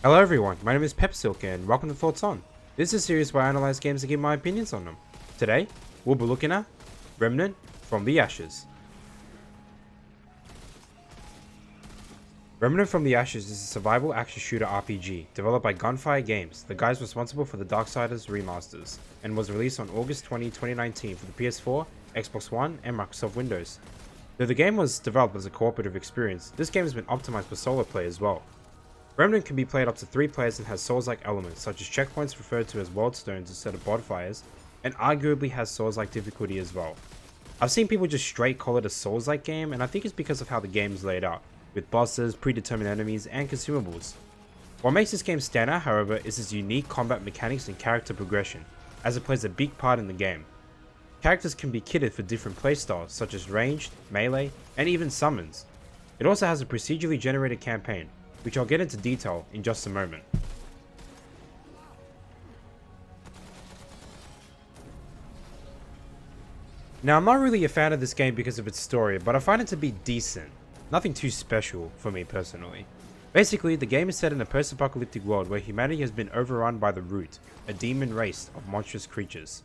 Hello everyone, my name is Pepsilk and welcome to Thoughts On. This is a series where I analyze games and give my opinions on them. Today, we'll be looking at Remnant from the Ashes. Remnant from the Ashes is a survival action shooter RPG developed by Gunfire Games, the guys responsible for the Darksiders remasters, and was released on August 20, 2019 for the PS4, Xbox One, and Microsoft Windows. Though the game was developed as a cooperative experience, this game has been optimized for solo play as well. Remnant can be played up to 3 players and has Souls-like elements such as checkpoints referred to as world stones instead of bonfires, and arguably has Souls-like difficulty as well. I've seen people just straight call it a Souls-like game, and I think it's because of how the game is laid out, with bosses, predetermined enemies, and consumables. What makes this game stand out, however, is its unique combat mechanics and character progression, as it plays a big part in the game. Characters can be kitted for different playstyles such as ranged, melee, and even summons. It also has a procedurally generated campaign, which I'll get into detail in just a moment. Now, I'm not really a fan of this game because of its story, but I find it to be decent. Nothing too special for me personally. Basically, the game is set in a post-apocalyptic world where humanity has been overrun by the Root, a demon race of monstrous creatures.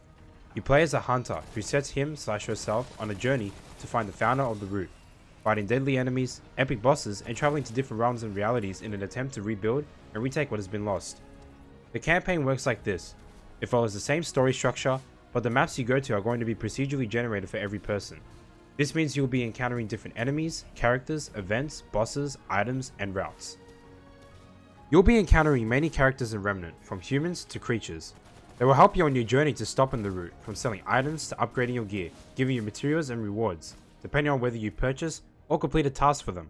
You play as a hunter who sets him/herself on a journey to find the founder of the Root, fighting deadly enemies, epic bosses, and traveling to different realms and realities in an attempt to rebuild and retake what has been lost. The campaign works like this. It follows the same story structure, but the maps you go to are going to be procedurally generated for every person. This means you'll be encountering different enemies, characters, events, bosses, items, and routes. You'll be encountering many characters in Remnant, from humans to creatures. They will help you on your journey to stopping the Root, from selling items to upgrading your gear, giving you materials and rewards, depending on whether you purchase or complete a task for them.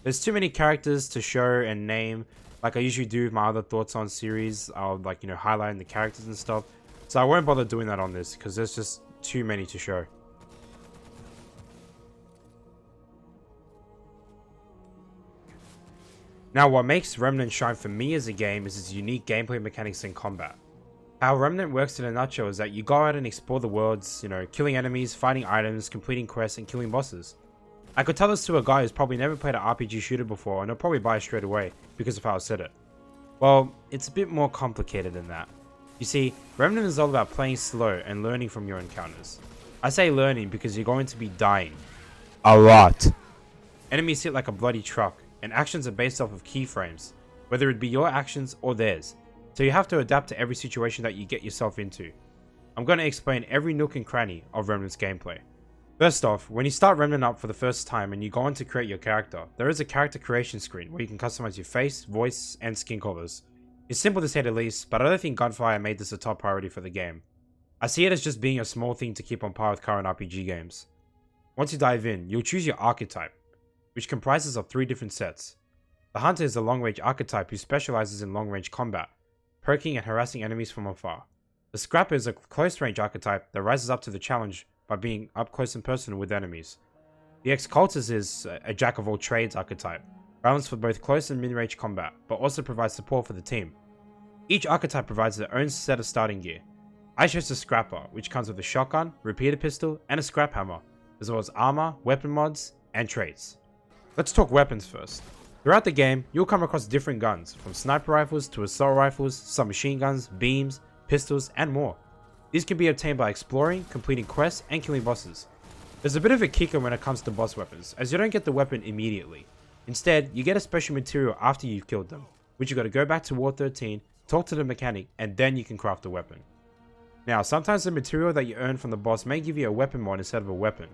There's too many characters to show and name, like I usually do with my other Thoughts On series. I'll highlighting the characters and stuff. So I won't bother doing that on this because there's just too many to show. Now, what makes Remnant shine for me as a game is its unique gameplay mechanics and combat. How Remnant works in a nutshell is that you go out and explore the worlds, killing enemies, fighting items, completing quests, and killing bosses. I could tell this to a guy who's probably never played an RPG shooter before and he'll probably buy it straight away because of how I said it. Well, it's a bit more complicated than that. You see, Remnant is all about playing slow and learning from your encounters. I say learning because you're going to be dying. A lot. Enemies hit like a bloody truck, and actions are based off of keyframes, whether it be your actions or theirs, so you have to adapt to every situation that you get yourself into. I'm going to explain every nook and cranny of Remnant's gameplay. First off, when you start Remnant up for the first time and you go on to create your character, there is a character creation screen where you can customize your face, voice, and skin colors. It's simple to say the least, but I don't think Gunfire made this a top priority for the game. I see it as just being a small thing to keep on par with current RPG games. Once you dive in, you'll choose your archetype, which comprises of 3 different sets. The Hunter is a long-range archetype who specializes in long-range combat, poking and harassing enemies from afar. The Scrapper is a close-range archetype that rises up to the challenge by being up close and personal with enemies. The Ex-Cultist is a jack-of-all-trades archetype, balanced for both close and mid-range combat, but also provides support for the team. Each archetype provides their own set of starting gear. I chose the Scrapper, which comes with a shotgun, repeater pistol, and a scrap hammer, as well as armor, weapon mods, and traits. Let's talk weapons first. Throughout the game, you'll come across different guns, from sniper rifles to assault rifles, submachine guns, beams, pistols, and more. These can be obtained by exploring, completing quests, and killing bosses. There's a bit of a kicker when it comes to boss weapons, as you don't get the weapon immediately. Instead, you get a special material after you've killed them, which you gotta go back to War 13, talk to the mechanic, and then you can craft the weapon. Now, sometimes the material that you earn from the boss may give you a weapon mod instead of a weapon.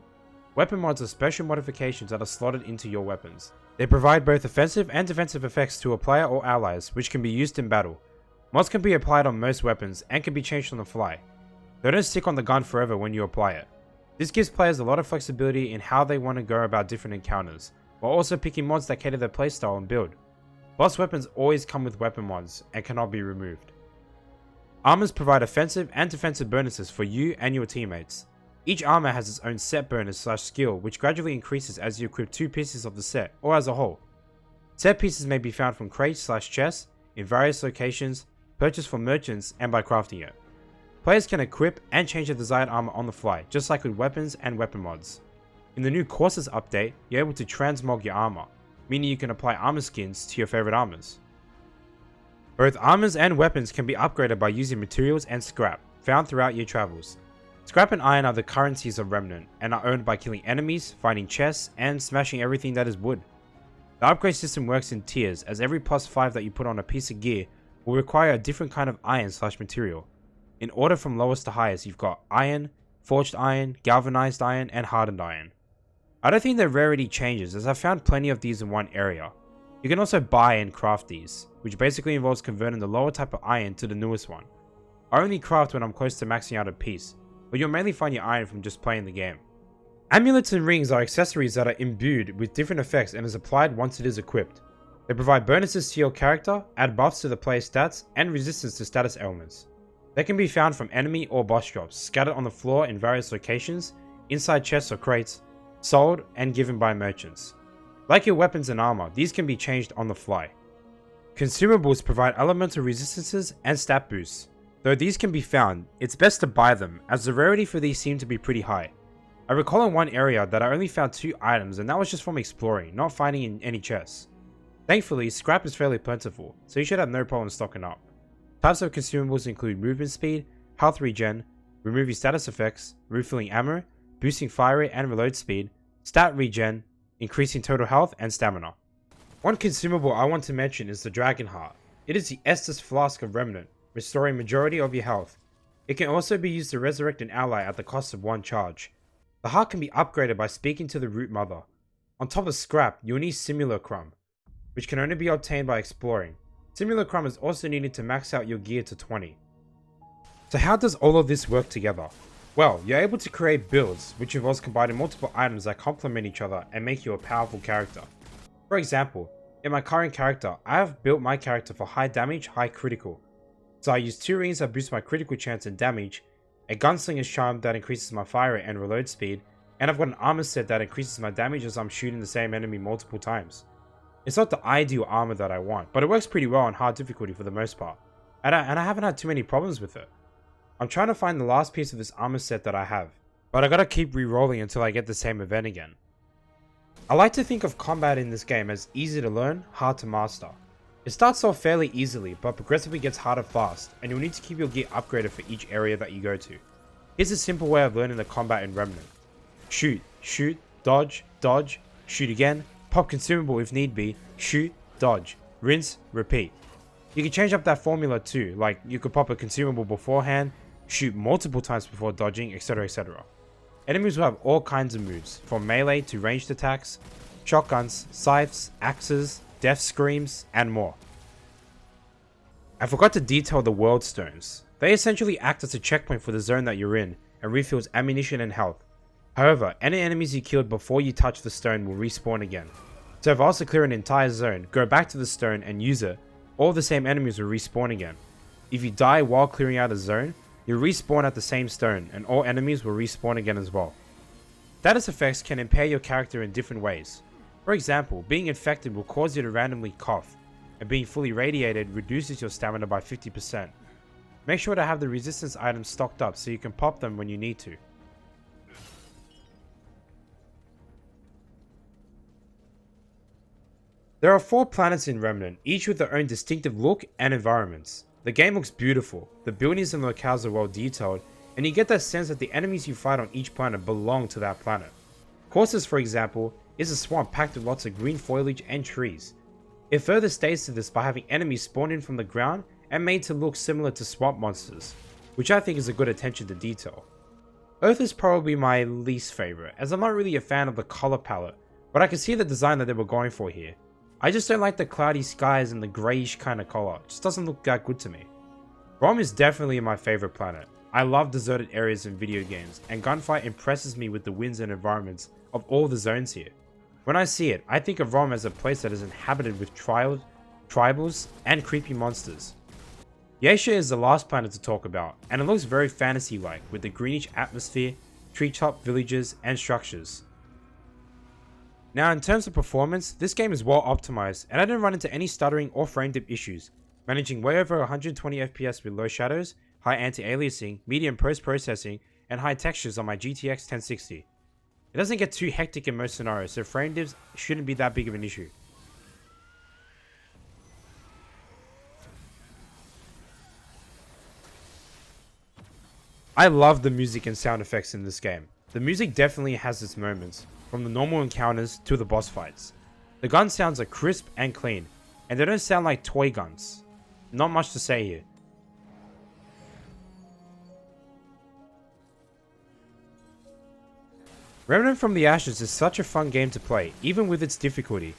Weapon mods are special modifications that are slotted into your weapons. They provide both offensive and defensive effects to a player or allies, which can be used in battle. Mods can be applied on most weapons and can be changed on the fly. They don't stick on the gun forever when you apply it. This gives players a lot of flexibility in how they want to go about different encounters, while also picking mods that cater their playstyle and build. Boss weapons always come with weapon mods and cannot be removed. Armors provide offensive and defensive bonuses for you and your teammates. Each armor has its own set bonus/skill, which gradually increases as you equip 2 pieces of the set, or as a whole. Set pieces may be found from crates/chests, in various locations, purchased from merchants, and by crafting it. Players can equip and change their desired armor on the fly, just like with weapons and weapon mods. In the new Courses update, you're able to transmog your armor, meaning you can apply armor skins to your favorite armors. Both armors and weapons can be upgraded by using materials and scrap, found throughout your travels. Scrap and iron are the currencies of Remnant, and are earned by killing enemies, finding chests, and smashing everything that is wood. The upgrade system works in tiers, as every +5 that you put on a piece of gear will require a different kind of iron/material. In order from lowest to highest, you've got iron, forged iron, galvanized iron, and hardened iron. I don't think their rarity changes, as I found plenty of these in one area. You can also buy and craft these, which basically involves converting the lower type of iron to the newest one. I only craft when I'm close to maxing out a piece, but you'll mainly find your iron from just playing the game. Amulets and rings are accessories that are imbued with different effects and is applied once it is equipped. They provide bonuses to your character, add buffs to the player's stats, and resistance to status ailments. They can be found from enemy or boss drops, scattered on the floor in various locations, inside chests or crates, sold and given by merchants. Like your weapons and armor, these can be changed on the fly. Consumables provide elemental resistances and stat boosts. Though these can be found, it's best to buy them, as the rarity for these seem to be pretty high. I recall in one area that I only found 2 items, and that was just from exploring, not finding in any chests. Thankfully, scrap is fairly plentiful, so you should have no problem stocking up. Types of consumables include movement speed, health regen, removing status effects, refilling ammo, boosting fire rate and reload speed, stat regen, increasing total health and stamina. One consumable I want to mention is the Dragon Heart. It is the Estus Flask of Remnant, restoring majority of your health. It can also be used to resurrect an ally at the cost of 1 charge. The heart can be upgraded by speaking to the Root Mother. On top of scrap, you'll need Simulacrum, which can only be obtained by exploring. Simulacrum is also needed to max out your gear to 20. So how does all of this work together? Well, you're able to create builds, which involves combining multiple items that complement each other and make you a powerful character. For example, in my current character, I have built my character for high damage, high critical. So I use 2 rings that boost my critical chance and damage, a gunslinger's charm that increases my fire rate and reload speed, and I've got an armor set that increases my damage as I'm shooting the same enemy multiple times. It's not the ideal armor that I want, but it works pretty well on hard difficulty for the most part, and I haven't had too many problems with it. I'm trying to find the last piece of this armor set that I have, but I gotta keep re-rolling until I get the same event again. I like to think of combat in this game as easy to learn, hard to master. It starts off fairly easily, but progressively gets harder fast, and you'll need to keep your gear upgraded for each area that you go to. Here's a simple way of learning the combat in Remnant. Shoot, shoot, dodge, dodge, shoot again, pop consumable if need be, shoot, dodge, rinse, repeat. You can change up that formula too, like you could pop a consumable beforehand, shoot multiple times before dodging, etc, etc. Enemies will have all kinds of moves, from melee to ranged attacks, shotguns, scythes, axes, death screams, and more. I forgot to detail the world stones. They essentially act as a checkpoint for the zone that you're in, and refills ammunition and health. However, any enemies you killed before you touch the stone will respawn again. So if I was to clear an entire zone, go back to the stone and use it, all the same enemies will respawn again. If you die while clearing out a zone, you'll respawn at the same stone, and all enemies will respawn again as well. Status effects can impair your character in different ways. For example, being infected will cause you to randomly cough, and being fully radiated reduces your stamina by 50%. Make sure to have the resistance items stocked up so you can pop them when you need to. There are 4 planets in Remnant, each with their own distinctive look and environments. The game looks beautiful, the buildings and locales are well detailed, and you get that sense that the enemies you fight on each planet belong to that planet. Courses, for example, is a swamp packed with lots of green foliage and trees. It further states to this by having enemies spawned in from the ground and made to look similar to swamp monsters, which I think is a good attention to detail. Earth is probably my least favorite, as I'm not really a fan of the color palette, but I can see the design that they were going for here. I just don't like the cloudy skies and the greyish kind of color, it just doesn't look that good to me. Rome is definitely my favorite planet. I love deserted areas in video games, and Gunfight impresses me with the winds and environments of all the zones here. When I see it, I think of Rome as a place that is inhabited with tribals and creepy monsters. Yaesha is the last planet to talk about, and it looks very fantasy-like with the greenish atmosphere, treetop villages, and structures. Now in terms of performance, this game is well optimized, and I didn't run into any stuttering or frame dip issues, managing way over 120 FPS with low shadows, high anti-aliasing, medium post-processing, and high textures on my GTX 1060. It doesn't get too hectic in most scenarios, so frame dips shouldn't be that big of an issue. I love the music and sound effects in this game. The music definitely has its moments, from the normal encounters to the boss fights. The gun sounds are crisp and clean, and they don't sound like toy guns. Not much to say here. Remnant from the Ashes is such a fun game to play, even with its difficulty.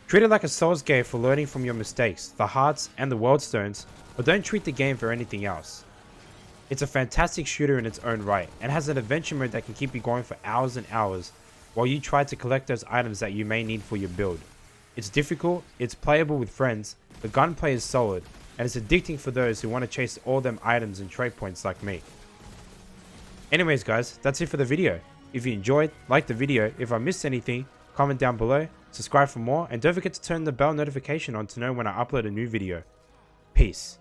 Treat it like a Souls game for learning from your mistakes, the hearts, and the world stones, but don't treat the game for anything else. It's a fantastic shooter in its own right, and has an adventure mode that can keep you going for hours and hours, while you try to collect those items that you may need for your build. It's difficult, it's playable with friends, the gunplay is solid, and it's addicting for those who want to chase all them items and trade points like me. Anyways guys, that's it for the video. If you enjoyed, like the video. If I missed anything, comment down below, subscribe for more, and don't forget to turn the bell notification on to know when I upload a new video. Peace.